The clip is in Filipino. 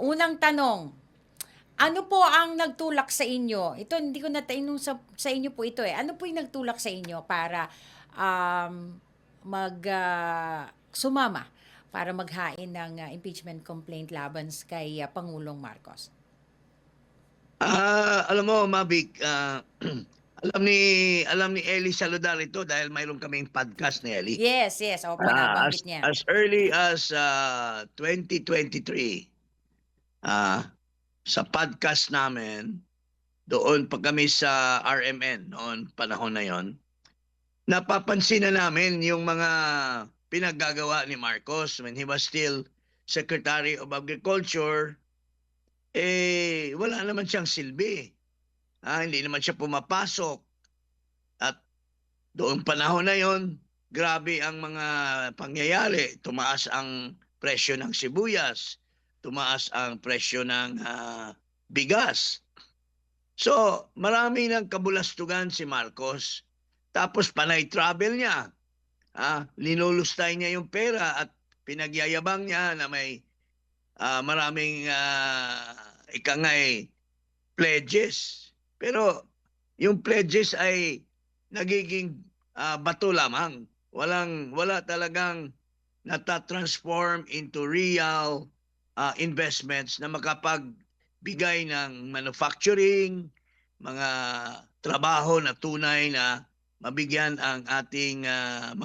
unang tanong, ano po ang nagtulak sa inyo? Ito hindi ko na tainong sa inyo po ito, eh. Ano po yung nagtulak sa inyo para, um, sumama para maghain ng, impeachment complaint laban kay, Pangulong Marcos? Alam mo, Mavic, alam ni Ellie Saludar ito dahil mayroon kaming podcast ni Ellie. Yes, yes, opo, As nabanggit niya. as early as 2023, sa podcast namin, doon pa kami sa RMN noon panahon na yon, napapansin na namin yung mga pinaggagawa ni Marcos when he was still Secretary of Agriculture. Wala naman siyang silbi. Hindi naman siya pumapasok. At doon panahon na yon, grabe ang mga pangyayari. Tumaas ang presyo ng sibuyas. Tumaas ang presyo ng bigas. So, marami ng kabulastugan si Marcos. Tapos panay travel niya. Linulustay niya yung pera at pinagyayabang niya na may maraming pledges. Pero yung pledges ay nagiging bato lamang. Wala talagang natatransform into real investments na makapagbigay ng manufacturing, mga trabaho na tunay na mabigyan ang ating mga